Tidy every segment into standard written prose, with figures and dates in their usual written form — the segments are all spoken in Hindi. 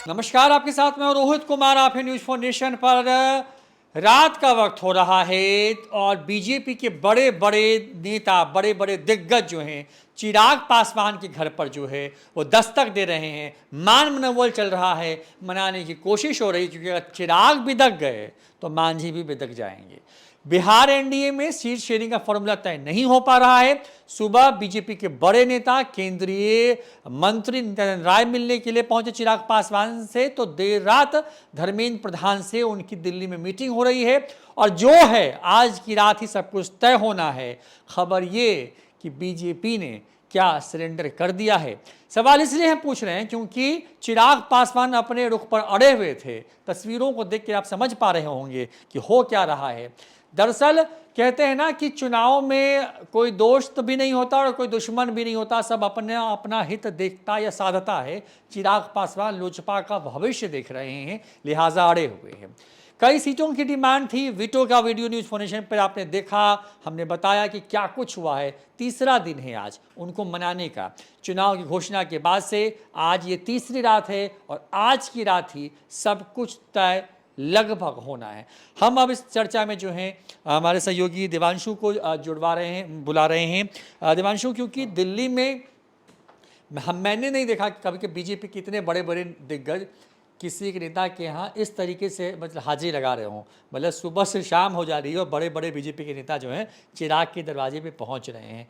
नमस्कार, आपके साथ मैं रोहित कुमार। आप है न्यूज फाउंडेशन पर। रात का वक्त हो रहा है और बीजेपी के बड़े बड़े नेता, बड़े बड़े दिग्गज जो हैं, चिराग पासवान के घर पर जो है वो दस्तक दे रहे हैं। मान मनोबल चल रहा है, मनाने की कोशिश हो रही है, क्योंकि अगर चिराग बिदक गए तो मांझी भी बिदक जाएंगे। बिहार एनडीए में सीट शेयरिंग का फॉर्मूला तय नहीं हो पा रहा है। सुबह बीजेपी के बड़े नेता केंद्रीय मंत्री नित्यानंद राय मिलने के लिए पहुंचे चिराग पासवान से, तो देर रात धर्मेंद्र प्रधान से उनकी दिल्ली में मीटिंग हो रही है। और जो है आज की रात ही सब कुछ तय होना है। खबर ये कि बीजेपी ने क्या सरेंडर कर दिया है। सवाल इसलिए हम पूछ रहे हैं क्योंकि चिराग पासवान अपने रुख पर अड़े हुए थे। तस्वीरों को देख के आप समझ पा रहे होंगे कि हो क्या रहा है। दरअसल कहते हैं ना कि चुनाव में कोई दोस्त भी नहीं होता और कोई दुश्मन भी नहीं होता, सब अपना हित देखता या साधता है। चिराग पासवान लोजपा का भविष्य देख रहे हैं, लिहाजा अड़े हुए हैं। कई सीटों की डिमांड थी। वीटो का वीडियो न्यूज फाउंडेशन पर आपने देखा, हमने बताया कि क्या कुछ हुआ है। तीसरा दिन है आज उनको मनाने का। चुनाव की घोषणा के बाद से आज ये तीसरी रात है और आज की रात ही सब कुछ तय लगभग होना है। हम अब इस चर्चा में जो है हमारे सहयोगी देवांशु को बुला रहे हैं। देवांशु, क्योंकि दिल्ली में मैंने नहीं देखा कभी कि बीजेपी के इतने बड़े बड़े दिग्गज किसी के नेता के यहाँ इस तरीके से मतलब हाजिरी लगा रहे हों। मतलब सुबह से शाम हो जा रही है और बड़े बड़े बीजेपी के नेता जो हैं चिराग के दरवाजे पे पहुँच रहे हैं।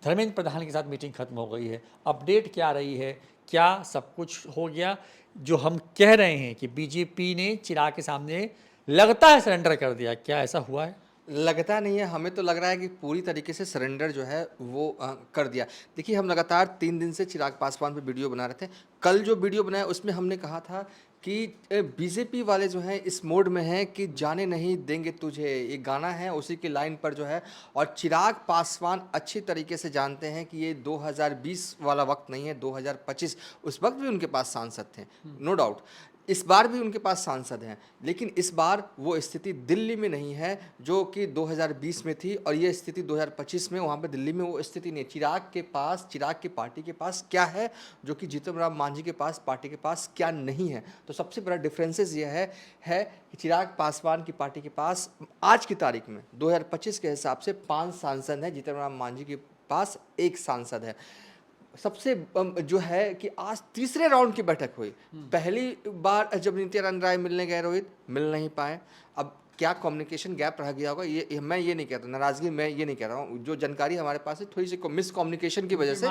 धर्मेंद्र प्रधान के साथ मीटिंग खत्म हो गई है। अपडेट क्या रही है, क्या सब कुछ हो गया जो हम कह रहे हैं कि बीजेपी ने चिराग के सामने लगता है सरेंडर कर दिया? क्या ऐसा हुआ है? लगता नहीं है, हमें तो लग रहा है कि पूरी तरीके से सरेंडर जो है वो कर दिया। देखिए, हम लगातार 3 दिन से चिराग पासवान पे वीडियो बना रहे थे। कल जो वीडियो बनाया उसमें हमने कहा था कि बीजेपी वाले जो हैं इस मोड में हैं कि जाने नहीं देंगे तुझे, ये गाना है उसी की लाइन पर जो है। और चिराग पासवान अच्छी तरीके से जानते हैं कि ये 2020 वाला वक्त नहीं है, 2025। उस वक्त भी उनके पास सांसद थे, नो डाउट। इस बार भी उनके पास सांसद हैं, लेकिन इस बार वो स्थिति दिल्ली में नहीं है जो कि 2020 में थी, और ये स्थिति 2025 में वहाँ पे दिल्ली में वो स्थिति नहीं है। चिराग के पास, चिराग की पार्टी के पास क्या है जो कि जीतन राम मांझी के पास, पार्टी के पास क्या नहीं है। तो सबसे बड़ा डिफरेंसेस ये है कि चिराग पासवान की पार्टी के पास आज की तारीख में 2025 के हिसाब से 5 सांसद हैं, जीतन राम मांझी के पास 1 सांसद है। सबसे जो है कि आज तीसरे राउंड की बैठक हुई। पहली बार जब नित्यानंद राय मिलने गए रोहित, मिल नहीं पाए। अब क्या कम्युनिकेशन गैप रह गया होगा, ये मैं ये नहीं कहता, नाराजगी मैं ये नहीं कह रहा हूँ। जो जानकारी हमारे पास है थोड़ी सी मिस कम्युनिकेशन की वजह से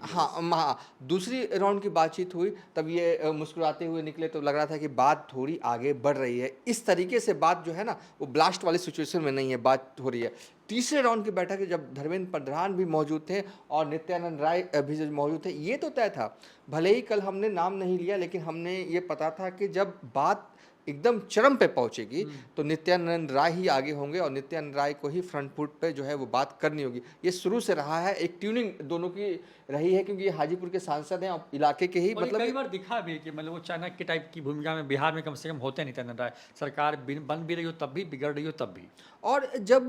हाँ, दूसरी राउंड की बातचीत हुई, तब ये मुस्कुराते हुए निकले तो लग रहा था कि बात थोड़ी आगे बढ़ रही है। इस तरीके से बात जो है ना वो ब्लास्ट वाली सिचुएशन में नहीं है, बात हो रही है। तीसरे राउंड की बैठक में जब धर्मेंद्र प्रधान भी मौजूद थे और नित्यानंद राय भी मौजूद थे, ये तो तय था। भले ही कल हमने नाम नहीं लिया, लेकिन हमने ये पता था कि जब बात एकदम चरम पे पहुंचेगी तो नित्यानंद राय ही आगे होंगे और नित्यानंद राय को ही फ्रंट फुट पे जो है वो बात करनी होगी। ये शुरू से रहा है, एक ट्यूनिंग दोनों की रही है, क्योंकि ये हाजीपुर के सांसद हैं और इलाके के ही, मतलब कई बार दिखा भी कि मतलब वो चाणक्य टाइप की भूमिका में बिहार में कम से कम होते नहीं नित्यानंद राय। सरकार बन भी रही हो तब भी, बिगड़ रही हो तब भी। और जब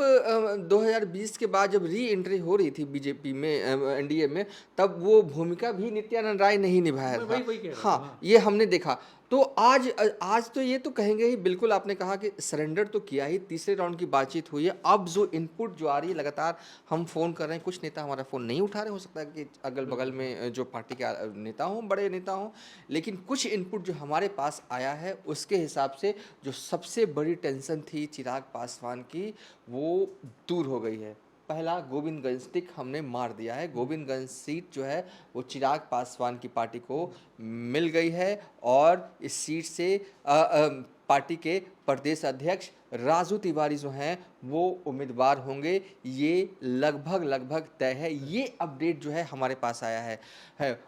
2020 के बाद जब री एंट्री हो रही थी बीजेपी में, एनडीए में, तब वो भूमिका भी नित्यानंद राय नहीं निभाया था। हाँ, ये हमने देखा। तो आज तो ये तो कहेंगे ही, बिल्कुल आपने कहा कि सरेंडर तो किया ही। तीसरे राउंड की बातचीत हुई है। अब जो इनपुट जो आ रही है, लगातार हम फ़ोन कर रहे हैं, कुछ नेता हमारा फ़ोन नहीं उठा रहे, हो सकता है कि अगल बगल में जो पार्टी के नेता हों, बड़े नेता हों, लेकिन कुछ इनपुट जो हमारे पास आया है उसके हिसाब से जो सबसे बड़ी टेंशन थी चिराग पासवान की, वो दूर हो गई है। पहला, गोविंदगंज टिक हमने मार दिया है। गोविंदगंज सीट जो है वो चिराग पासवान की पार्टी को मिल गई है और इस सीट से पार्टी के प्रदेश अध्यक्ष राजू तिवारी जो हैं वो उम्मीदवार होंगे। ये लगभग तय है। ये अपडेट जो है हमारे पास आया है।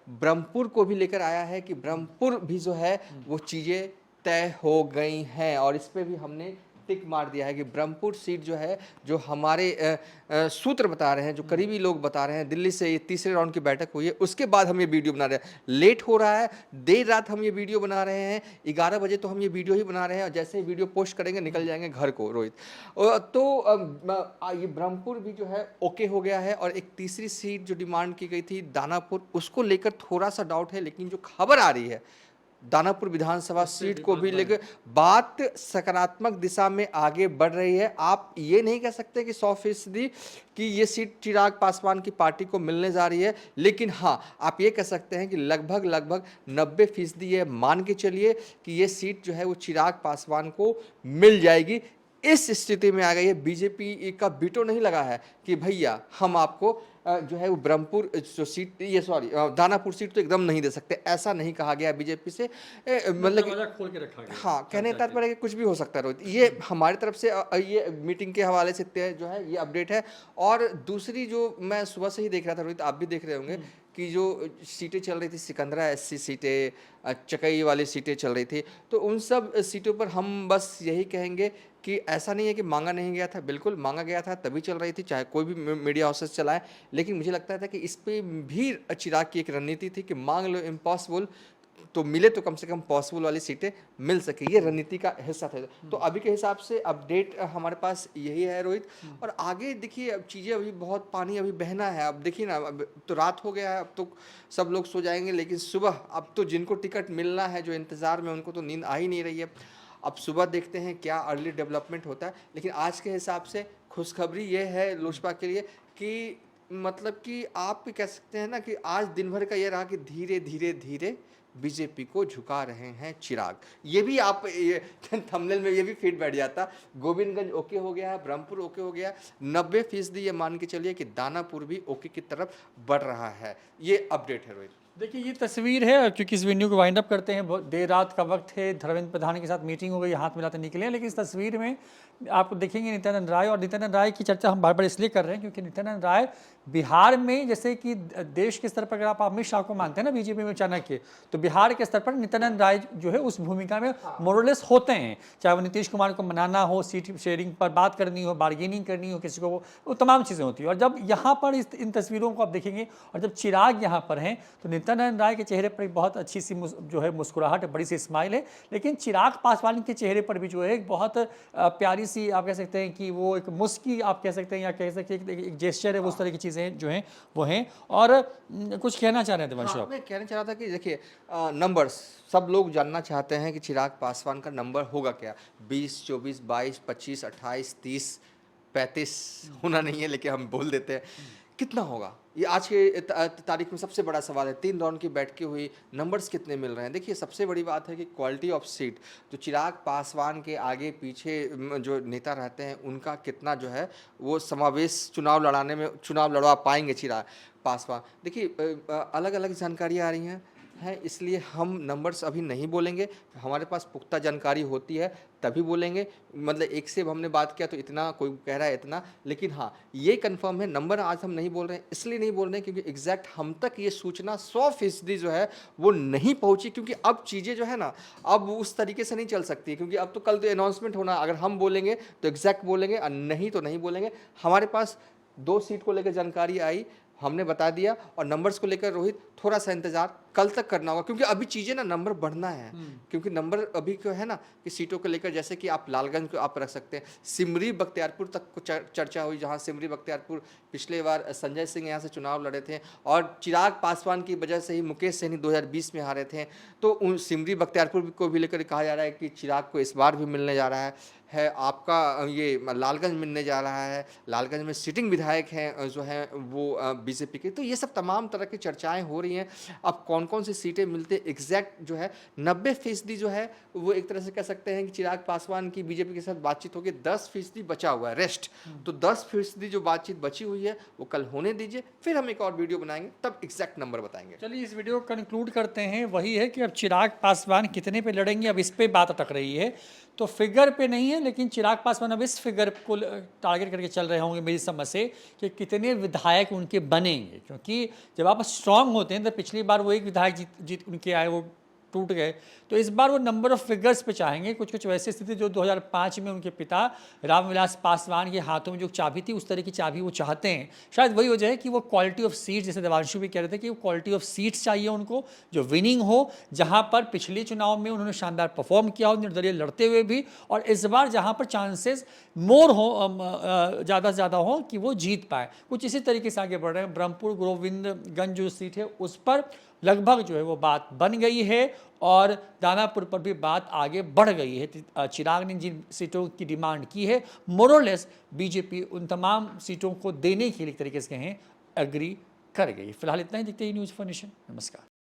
ब्रह्मपुर को भी लेकर आया है कि ब्रह्मपुर भी जो है वो चीज़ें तय हो गई हैं और इस पर भी हमने टिक मार दिया है कि ब्रह्मपुर सीट जो है, जो हमारे सूत्र बता रहे हैं, जो करीबी लोग बता रहे हैं, दिल्ली से ये तीसरे राउंड की बैठक हुई है, उसके बाद हम ये वीडियो बना रहे हैं। लेट हो रहा है, देर रात हम ये वीडियो बना रहे हैं, 11 बजे तो हम ये वीडियो ही बना रहे हैं और जैसे ही वीडियो पोस्ट करेंगे निकल जाएंगे घर को रोहित। तो ये ब्रह्मपुर भी जो है ओके हो गया है। और एक तीसरी सीट जो डिमांड की गई थी दानापुर, उसको लेकर थोड़ा सा डाउट है, लेकिन जो खबर आ रही है दानापुर विधानसभा सीट को भी लेकर बात सकारात्मक दिशा में आगे बढ़ रही है। आप ये नहीं कह सकते कि 100% कि ये सीट चिराग पासवान की पार्टी को मिलने जा रही है, लेकिन हाँ आप ये कह सकते हैं कि लगभग 90% ये मान के चलिए कि ये सीट जो है वो चिराग पासवान को मिल जाएगी। इस स्थिति में आ गई है, बीजेपी का बीटो नहीं लगा है कि भैया हम आपको जो है वो ब्रह्मपुर जो सीट, ये सॉरी दानापुर सीट तो एकदम नहीं दे सकते, ऐसा नहीं कहा गया बीजेपी से। मतलब खोल के रखा गया। हाँ, कहने का तात्पर्य कि कुछ भी हो सकता है रोहित। ये हमारी तरफ से ये मीटिंग के हवाले से जो है ये अपडेट है। और दूसरी जो मैं सुबह से ही देख रहा था रोहित, आप भी देख रहे होंगे कि जो सीटें चल रही थी, सिकंदरा एससी सीटें, चकई वाली सीटें चल रही थी, तो उन सब सीटों पर हम बस यही कहेंगे कि ऐसा नहीं है कि मांगा नहीं गया था, बिल्कुल मांगा गया था, तभी चल रही थी, चाहे कोई भी मीडिया हाउसेस चलाए। लेकिन मुझे लगता था कि इस पे भी चिराग की एक रणनीति थी कि मांग लो इम्पॉसिबल तो मिले तो कम से कम पॉसिबल वाली सीटें मिल सके, ये रणनीति का हिस्सा था। तो अभी के हिसाब से अपडेट हमारे पास यही है रोहित। और आगे देखिए, अब चीज़ें अभी बहुत पानी अभी बहना है। अब देखिए ना, अब तो रात हो गया है, अब तो सब लोग सो जाएंगे, लेकिन सुबह अब तो जिनको टिकट मिलना है, जो इंतज़ार में, उनको तो नींद आ ही नहीं रही है। अब सुबह देखते हैं क्या अर्ली डेवलपमेंट होता है। लेकिन आज के हिसाब से खुशखबरी ये है लोजपा के लिए कि मतलब कि आप भी कह सकते हैं ना कि आज दिन भर का ये रहा कि धीरे धीरे धीरे बीजेपी को झुका रहे हैं चिराग। ये भी आप ये थंबनेल में ये भी फीड बैठ जाता। गोविंदगंज ओके हो गया है, ब्रह्मपुर ओके हो गया, 90% ये मान के चलिए कि दानापुर भी ओके की तरफ बढ़ रहा है। ये अपडेट है रोहित। देखिए ये तस्वीर है, क्योंकि इस वीडियो को वाइंड अप करते हैं, बहुत देर रात का वक्त है, धर्मेंद्र प्रधान के साथ मीटिंग हो गई, हाथ मिलाते निकले हैं। लेकिन इस तस्वीर में आप देखेंगे नित्यानंद राय, और नित्यानंद राय की चर्चा हम बार बार इसलिए कर रहे हैं क्योंकि नित्यानंद राय बिहार में, जैसे कि देश के स्तर पर अगर आप अमित शाह को मानते हैं ना बीजेपी में चाणक्य, तो बिहार के स्तर पर नित्यानंद राय जो है उस भूमिका में मोरलेस होते हैं। चाहे वो नीतीश कुमार को मनाना हो, सीट शेयरिंग पर बात करनी हो, बार्गेनिंग करनी हो, किसी को वो तमाम चीज़ें होती हैं। और जब यहाँ पर इन तस्वीरों को आप देखेंगे और जब चिराग यहाँ पर हैं तो नित्यानंद राय के चेहरे पर एक बहुत अच्छी सी जो है मुस्कुराहट है, बड़ी सी स्माइल है। लेकिन चिराग पासवान के चेहरे पर भी जो है एक बहुत प्यारी सी, आप कह सकते हैं कि वो एक मुस्की आप कह सकते हैं, या कह सकते हैं एक जेस्चर है, उस तरह की चीज़ें जो हैं वो हैं। और कुछ कहना चाह रहे थे वंश? मैं कहना चाह रहा था कि देखिए नंबर्स सब लोग जानना चाहते हैं कि चिराग पासवान का नंबर होगा क्या। 20, 24, 22, 25, 28, 30, 35 होना नहीं है, लेकिन हम बोल देते हैं कितना होगा। ये आज के तारीख में सबसे बड़ा सवाल है। 3 राउंड की बैठकें हुई, नंबर्स कितने मिल रहे हैं। देखिए सबसे बड़ी बात है कि क्वालिटी ऑफ सीट, जो चिराग पासवान के आगे पीछे जो नेता रहते हैं उनका कितना जो है वो समावेश चुनाव लड़वा पाएंगे चिराग पासवान। देखिए अलग अलग जानकारियाँ आ रही हैं इसलिए हम नंबर्स अभी नहीं बोलेंगे। हमारे पास पुख्ता जानकारी होती है तभी बोलेंगे। मतलब एक से हमने बात किया तो इतना, कोई कह रहा है इतना, लेकिन हाँ ये कंफर्म है। नंबर आज हम नहीं बोल रहे हैं, इसलिए नहीं बोल रहे हैं क्योंकि एग्जैक्ट हम तक ये सूचना 100% जो है वो नहीं पहुंची। क्योंकि अब चीज़ें जो है ना अब उस तरीके से नहीं चल सकती, क्योंकि अब तो कल तो अनाउंसमेंट होना। अगर हम बोलेंगे तो एग्जैक्ट बोलेंगे और नहीं तो नहीं बोलेंगे। हमारे पास 2 सीट को लेकर जानकारी आई, हमने बता दिया। और नंबर्स को लेकर रोहित थोड़ा सा इंतजार कल तक करना होगा, क्योंकि अभी चीज़ें ना नंबर बढ़ना है। क्योंकि नंबर अभी क्यों है ना कि सीटों को लेकर, जैसे कि आप लालगंज को आप रख सकते हैं, सिमरी बख्तियारपुर तक को चर्चा हुई, जहां सिमरी बख्तियारपुर पिछले बार संजय सिंह यहाँ से चुनाव लड़े थे और चिराग पासवान की वजह से ही मुकेश सहनी 2020 में हारे थे। तो उन सिमरी बख्तियारपुर को भी लेकर कहा जा रहा है कि चिराग को इस बार भी मिलने जा रहा है आपका ये लालगंज मिलने जा रहा है। लालगंज में सिटिंग विधायक हैं जो हैं वो बीजेपी के। तो ये सब तमाम तरह की चर्चाएं हो रही हैं। अब कौन कौन सी सीटें मिलते एग्जैक्ट जो है 90% जो है वो एक तरह से कह सकते हैं कि चिराग पासवान की बीजेपी के साथ बातचीत होगी। 10% बचा हुआ है रेस्ट। तो 10% जो बातचीत बची हुई है वो कल होने दीजिए, फिर हम एक और वीडियो बनाएंगे, तब एग्जैक्ट नंबर बताएंगे। चलिए इस वीडियो को कंक्लूड करते हैं। वही है कि अब चिराग पासवान कितने पे लड़ेंगे, अब इस पे बात अटक रही है। तो फिगर पे नहीं है, लेकिन चिराग पासवान अब इस फिगर को टारगेट करके चल रहे होंगे मेरी समझ से, कि कितने विधायक उनके बनेंगे। क्योंकि जब आप स्ट्रांग होते हैं तो पिछली बार वो एक विधायक जीत उनके आए, वो टूट गए। तो इस बार वो नंबर ऑफ फिगर्स पे चाहेंगे। कुछ वैसी स्थिति जो 2005 में उनके पिता रामविलास पासवान के हाथों में जो चाबी थी, उस तरह की चाबी वो चाहते हैं। शायद वही वजह है कि वो क्वालिटी ऑफ सीट्स, जैसे देवांशु भी कह रहे थे कि वो क्वालिटी ऑफ सीट्स चाहिए उनको जो विनिंग हो, जहां पर पिछले चुनाव में उन्होंने शानदार परफॉर्म किया हो निर्दलीय लड़ते हुए भी, और इस बार जहां पर चांसेस मोर हो, ज़्यादा से ज़्यादा हो कि वो जीत पाए। कुछ इसी तरीके से आगे बढ़ रहे हैं। ब्रह्मपुर गोविंदगंज जो सीट है उस पर लगभग जो है वो बात बन गई है और दानापुर पर भी बात आगे बढ़ गई है। चिराग ने जिन सीटों की डिमांड की है, मोरलेस बीजेपी उन तमाम सीटों को देने के लिए एक तरीके से कहें एग्री कर गई। फिलहाल इतना ही, देखते ही न्यूज़ फॉर नेशन। नमस्कार।